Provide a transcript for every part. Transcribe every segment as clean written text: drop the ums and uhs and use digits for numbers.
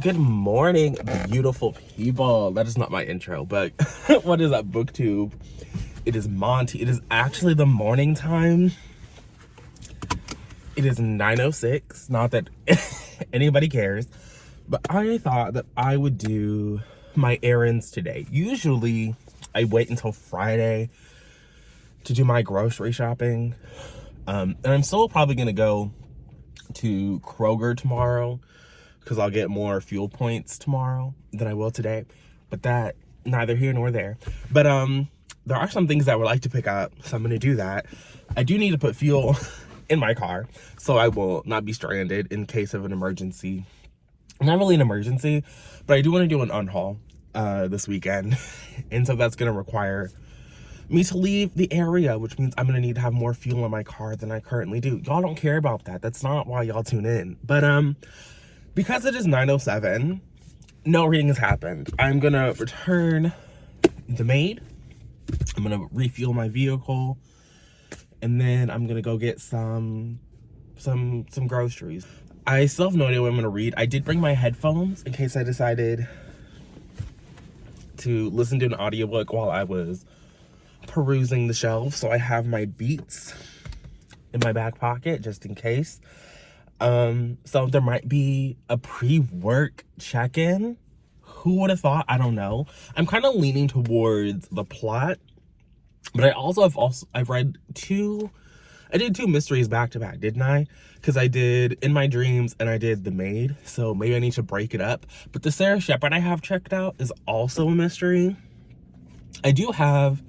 Good morning, beautiful people. That is not my intro, but what is up, booktube? It is Monty. It is actually the morning time. It is 9:06. Not that anybody cares, but I thought that I would do my errands today. Usually I wait until Friday to do my grocery shopping. And I'm still probably gonna go to Kroger tomorrow because I'll get more fuel points tomorrow than I will today. But that, neither here nor there. But there are some things that I would like to pick up, so I'm gonna do that. I do need to put fuel in my car so I will not be stranded in case of an emergency. Not really an emergency, but I do want to do an unhaul this weekend. And so that's gonna require me to leave the area, which means I'm gonna need to have more fuel in my car than I currently do. Y'all don't care about that. That's not why y'all tune in. But because it is 9:07, no reading has happened. I'm gonna return the maid. I'm gonna refuel my vehicle, and then I'm gonna go get some groceries. I still have no idea what I'm gonna read. I did bring my headphones in case I decided to listen to an audiobook while I was perusing the shelves. So I have my Beats in my back pocket just in case. So there might be a pre-work check-in. Who would have thought? I don't know. I'm kind of leaning towards the plot, but I've read I did two mysteries back to back, didn't I? Because I did In My Dreams and I did The Maid. So maybe I need to break it up. But the Sarah Shepherd I have checked out is also a mystery. I do have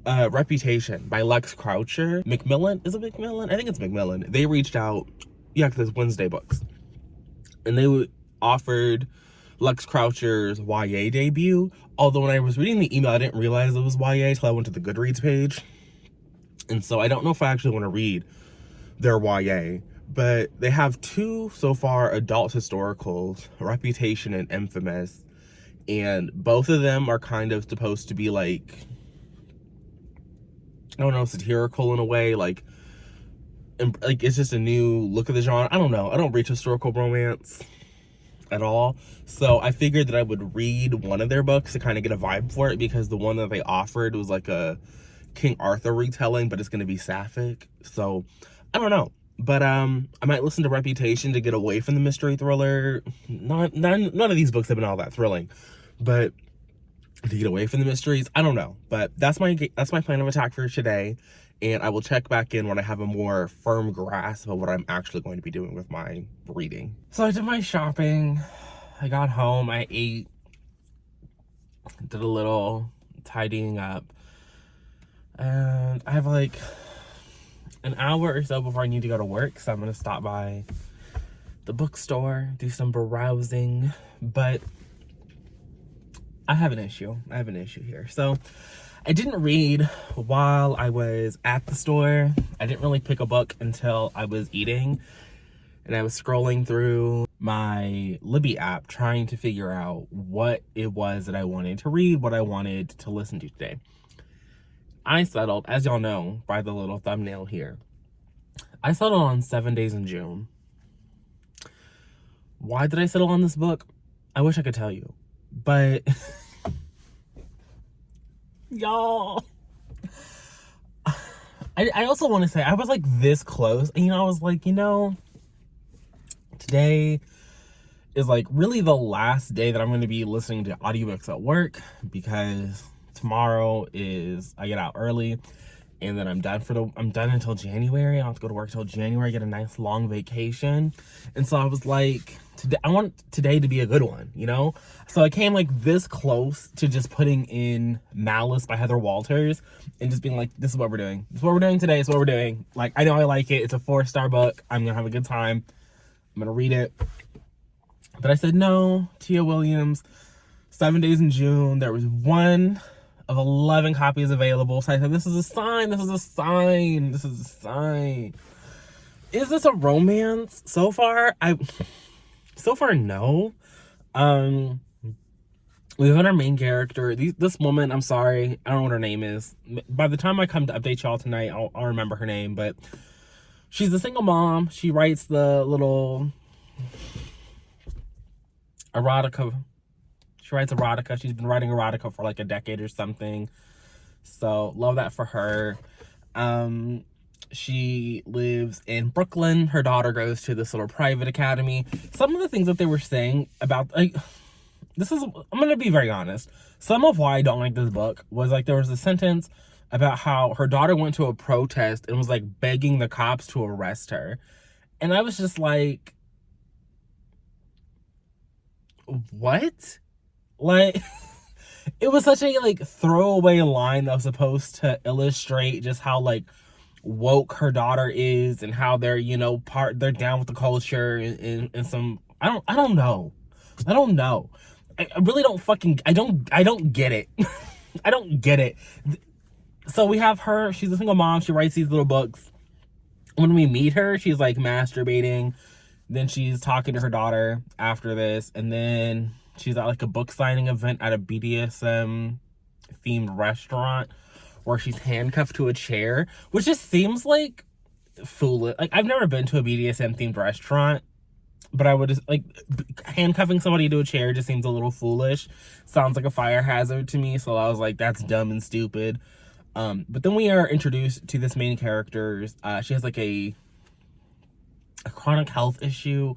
Reputation by Lex Croucher. Macmillan? Is it Macmillan? I think it's Macmillan. They reached out, yeah, because it's Wednesday Books. And they offered Lex Croucher's YA debut. Although when I was reading the email, I didn't realize it was YA until I went to the Goodreads page. And so I don't know if I actually want to read their YA. But they have two so far adult historicals, Reputation and Infamous. And both of them are kind of supposed to be like, I don't know, satirical in a way, like it's just a new look at the genre. I don't know. I don't read historical romance at all. So I figured that I would read one of their books to kind of get a vibe for it, because the one that they offered was like a King Arthur retelling, but it's going to be sapphic. So I don't know. But I might listen to Reputation to get away from the mystery thriller. None of these books have been all that thrilling, but to get away from the mysteries, I don't know. But that's my plan of attack for today, and I will check back in when I have a more firm grasp of what I'm actually going to be doing with my reading. So I did my shopping, I got home, I ate, did a little tidying up, and I have like an hour or so before I need to go to work, so I'm gonna stop by the bookstore, do some browsing. But I have an issue here. So I didn't read while I was at the store. I didn't really pick a book until I was eating, and I was scrolling through my Libby app trying to figure out what it was that I wanted to read, what I wanted to listen to today. I settled, as y'all know by the little thumbnail here, I settled on 7 Days in June. Why did I settle on this book? I wish I could tell you. But y'all, I also want to say I was like this close, and I was like, today is like really the last day that I'm going to be listening to audiobooks at work, because tomorrow I get out early, and then I'm done until January. I'll have to go to work till January, get a nice long vacation. And so I was like, I want today to be a good one, So I came like this close to just putting in Malice by Heather Walters and just being like, this is what we're doing. This is what we're doing today. It's what we're doing. Like, I know I like it. It's a 4-star book. I'm going to have a good time. I'm going to read it. But I said no. Tia Williams, 7 Days in June. There was one of 11 copies available. So I said, this is a sign. This is a sign. This is a sign. Is this a romance? So far, no. We have our main character. This woman, I'm sorry, I don't know what her name is. By the time I come to update y'all tonight, I'll remember her name. But she's a single mom. She writes the little erotica. She writes erotica. She's been writing erotica for like a decade or something. So love that for her. She lives in Brooklyn. Her daughter goes to this little private academy. Some of the things that they were saying about, like, I'm gonna be very honest. Some of why I don't like this book was, like, there was a sentence about how her daughter went to a protest and was, like, begging the cops to arrest her. And I was just like, what? Like, it was such a, like, throwaway line that was supposed to illustrate just how, like, woke her daughter is and how they're, you know, they're down with the culture and some, I don't know. I really don't I don't get it. I don't get it. So we have her, she's a single mom, she writes these little books. When we meet her, she's like masturbating. Then she's talking to her daughter after this, and then she's at like a book signing event at a BDSM themed restaurant where she's handcuffed to a chair, which just seems like foolish. Like, I've never been to a BDSM themed restaurant, but I would just, like, handcuffing somebody to a chair just seems a little foolish. Sounds like a fire hazard to me, so I was like, that's dumb and stupid. But then we are introduced to this main character. She has like a chronic health issue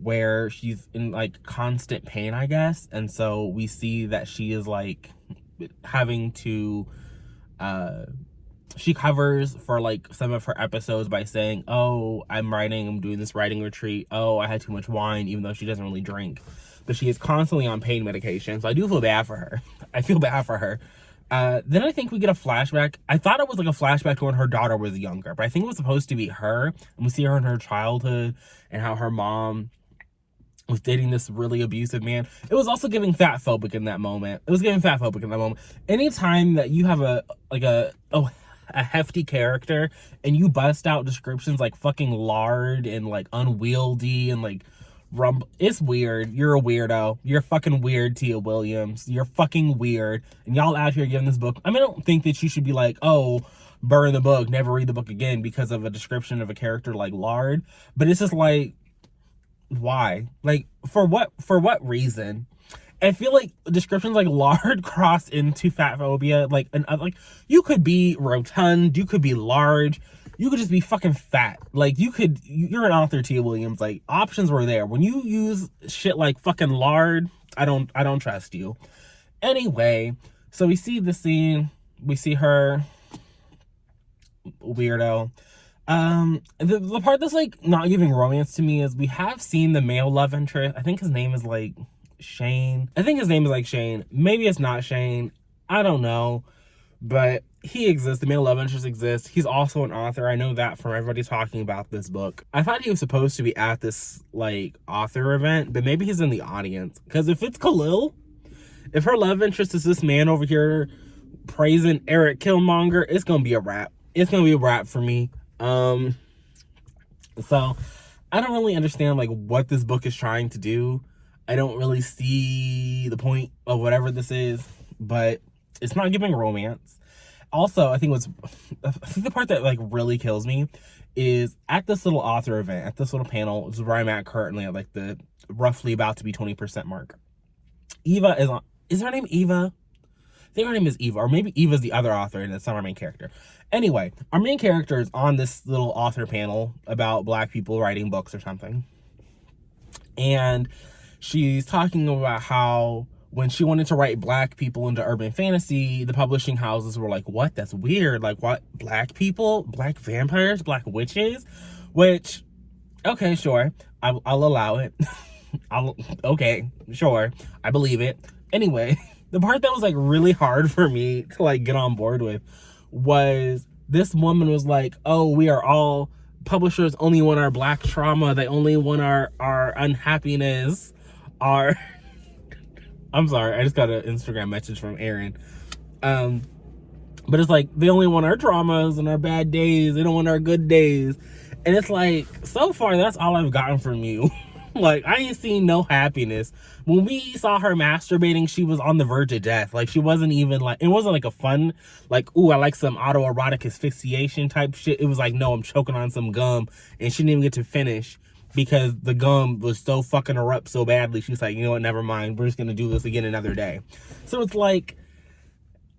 where she's in like constant pain, I guess. And so we see that she is like having to, she covers for like some of her episodes by saying, oh, I'm doing this writing retreat. Oh, I had too much wine, even though she doesn't really drink. But she is constantly on pain medication. So I do feel bad for her. I feel bad for her. Then I think we get a flashback. I thought it was like a flashback to when her daughter was younger, but I think it was supposed to be her. And we see her in her childhood and how her mom was dating this really abusive man. It was also giving fat phobic in that moment. Anytime that you have a hefty character and you bust out descriptions like fucking lard and like unwieldy and like it's weird. You're a weirdo. You're fucking weird, Tia Williams. You're fucking weird. And y'all out here giving this book, I mean, I don't think that you should be like, oh, burn the book, never read the book again because of a description of a character like lard. But it's just like, why? Like, for what reason? I feel like descriptions like lard cross into fat phobia. Like, you could be rotund, you could be large, you could just be fucking fat. Like, you're an author, Tia Williams. Like, options were there. When you use shit like fucking lard, I don't trust you. Anyway, so we see the scene, we see her, weirdo. The part that's like not giving romance to me is we have seen the male love interest. I think his name is like Shane. Maybe it's not Shane. I don't know. But he exists. The male love interest exists. He's also an author. I know that from everybody talking about this book. I thought he was supposed to be at this like author event, but maybe he's in the audience. Because if it's Khalil, if her love interest is this man over here praising Eric Killmonger, it's gonna be a wrap. It's gonna be a wrap for me. So I don't really understand like what this book is trying to do. I don't really see the point of whatever this is, but it's not giving romance. Also, I think the part that like really kills me is at this little author event, at this little panel, which is where I'm at currently at like the roughly about to be 20% mark. Eva is her name Eva? I think her name is Eva, or maybe Eva's the other author and it's not our main character. Anyway, our main character is on this little author panel about Black people writing books or something. And she's talking about how when she wanted to write Black people into urban fantasy, the publishing houses were like, what? That's weird. Like, what? Black people? Black vampires? Black witches? Which, okay, sure. I'll allow it. Okay, sure. I believe it. Anyway, the part that was like really hard for me to like get on board with was this woman was like, oh, we are all, publishers only want our Black trauma. They only want our unhappiness, our... I'm sorry, I just got an Instagram message from Aaron. But it's like, they only want our traumas and our bad days. They don't want our good days. And it's like, so far, that's all I've gotten from you. Like, I ain't seen no happiness. When we saw her masturbating, she was on the verge of death. Like, she wasn't even like, it wasn't like a fun, like, ooh, I like some autoerotic asphyxiation type shit. It was like, no, I'm choking on some gum. And she didn't even get to finish. because the gum was so fucking her up so badly. She's like, you know what, never mind. We're just gonna do this again another day. So it's like,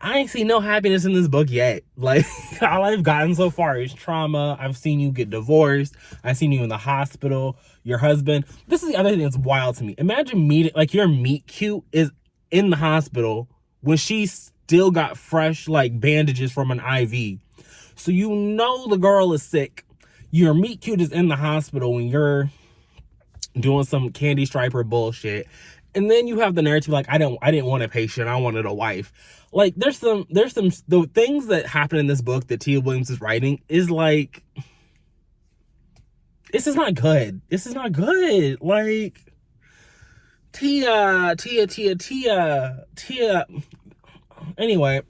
I ain't seen no happiness in this book yet. Like, all I've gotten so far is trauma. I've seen you get divorced. I've seen you in the hospital. Your husband. This is the other thing that's wild to me. Imagine meeting, like, your meet cute is in the hospital when she still got fresh, like, bandages from an IV. So you know the girl is sick. Your meet cute is in the hospital when you're doing some candy striper bullshit. And then you have the nerve to be like, I didn't want a patient, I wanted a wife. Like, there's some the things that happen in this book that Tia Williams is writing is like, this is not good. This is not good. Like, Tia. Anyway,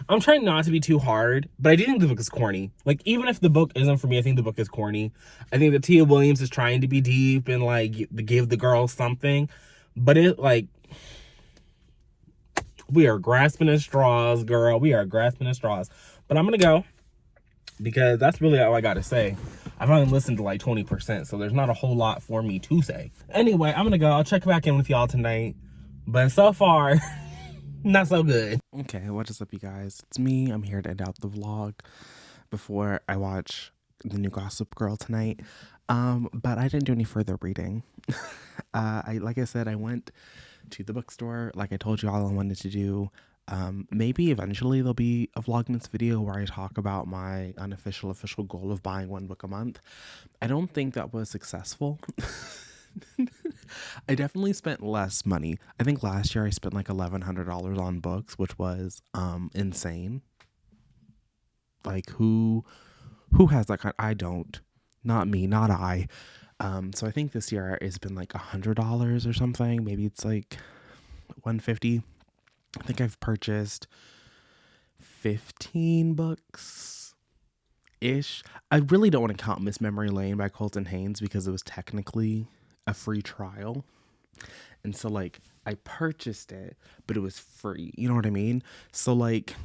I'm trying not to be too hard, but I do think the book is corny. Like, even if the book isn't for me, I think the book is corny. I think that Tia Williams is trying to be deep and, like, give the girl something. But it, like, we are grasping at straws, girl. We are grasping at straws. But I'm going to go because that's really all I got to say. I've only listened to, like, 20%, so there's not a whole lot for me to say. Anyway, I'm going to go. I'll check back in with y'all tonight. But so far, not so good. Okay, what is up, you guys? It's me. I'm here to end out the vlog before I watch the new Gossip Girl tonight. But I didn't do any further reading. Like I said, I went to the bookstore, like I told you all I wanted to do. Maybe eventually there'll be a vlogmas video where I talk about my unofficial official goal of buying one book a month. I don't think that was successful. I definitely spent less money. I think last year I spent like $1,100 on books, which was insane. Like, who has that kind? I don't. Not me, not I. So I think this year it's been like $100 or something. Maybe it's like $150. I think I've purchased 15 books ish. I really don't want to count Miss Memory Lane by Colton Haynes because it was technically a free trial. And so, like, I purchased it, but it was free. You know what I mean? So, like,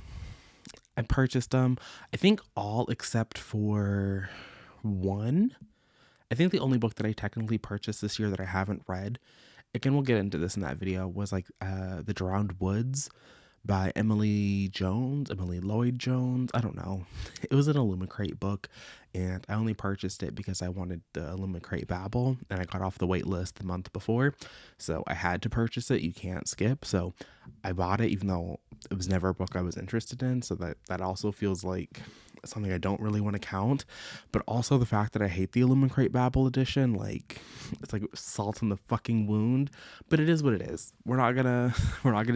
I purchased them, I think all except for one. I think the only book that I technically purchased this year that I haven't read, again, we'll get into this in that video, was like The Drowned Woods by Emily Lloyd Jones. I don't know. It was an Illumicrate book, and I only purchased it because I wanted the Illumicrate Babble, and I got off the wait list the month before, so I had to purchase it. You can't skip. So I bought it, even though it was never a book I was interested in. So that also feels like something I don't really want to count. But also the fact that I hate the Illumicrate Babble edition, like, it's like salt in the fucking wound. But it is what it is. We're not gonna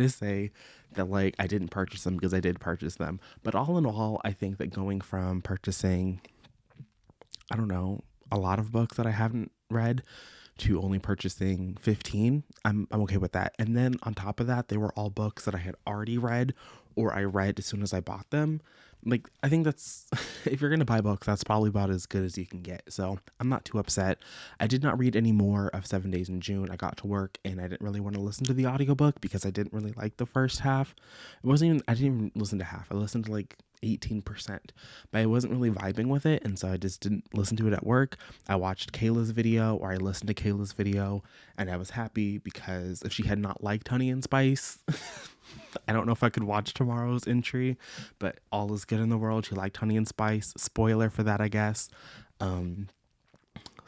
say that, like, I didn't purchase them, because I did purchase them. But all in all, I think that going from purchasing, I don't know, a lot of books that I haven't read to only purchasing 15, I'm okay with that. And then on top of that, they were all books that I had already read, or I read as soon as I bought them. Like, I think that's, if you're gonna buy books, that's probably about as good as you can get. So I'm not too upset. I did not read any more of 7 Days in June. I got to work and I didn't really want to listen to the audiobook because I didn't really like the first half. I didn't even listen to half. I listened to like 18%, but I wasn't really vibing with it, and so I just didn't listen to it at work. I watched Kayla's video, or I listened to Kayla's video, and I was happy, because if she had not liked Honey and Spice, I don't know if I could watch tomorrow's entry, but all is good in the world. She liked Honey and Spice. Spoiler for that, I guess.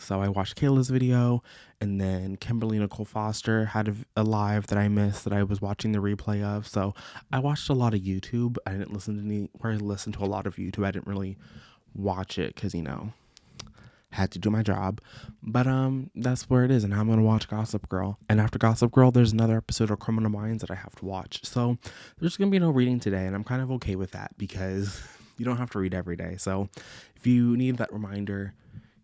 So I watched Kayla's video, and then Kimberly Nicole Foster had a live that I missed that I was watching the replay of. So I watched a lot of YouTube. I didn't listen to I listened to a lot of YouTube. I didn't really watch it because, you know, had to do my job. But that's where it is, and now I'm gonna watch Gossip Girl. And after Gossip Girl, there's another episode of Criminal Minds that I have to watch. So there's gonna be no reading today, and I'm kind of okay with that, because you don't have to read every day. So if you need that reminder,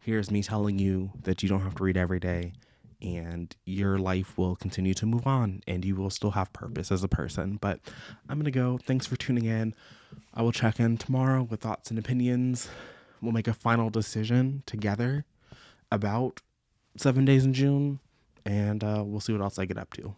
here's me telling you that you don't have to read every day, and your life will continue to move on, and you will still have purpose as a person. But I'm gonna go. Thanks for tuning in. I will check in tomorrow with thoughts and opinions. We'll make a final decision together about 7 Days in June, and we'll see what else I get up to.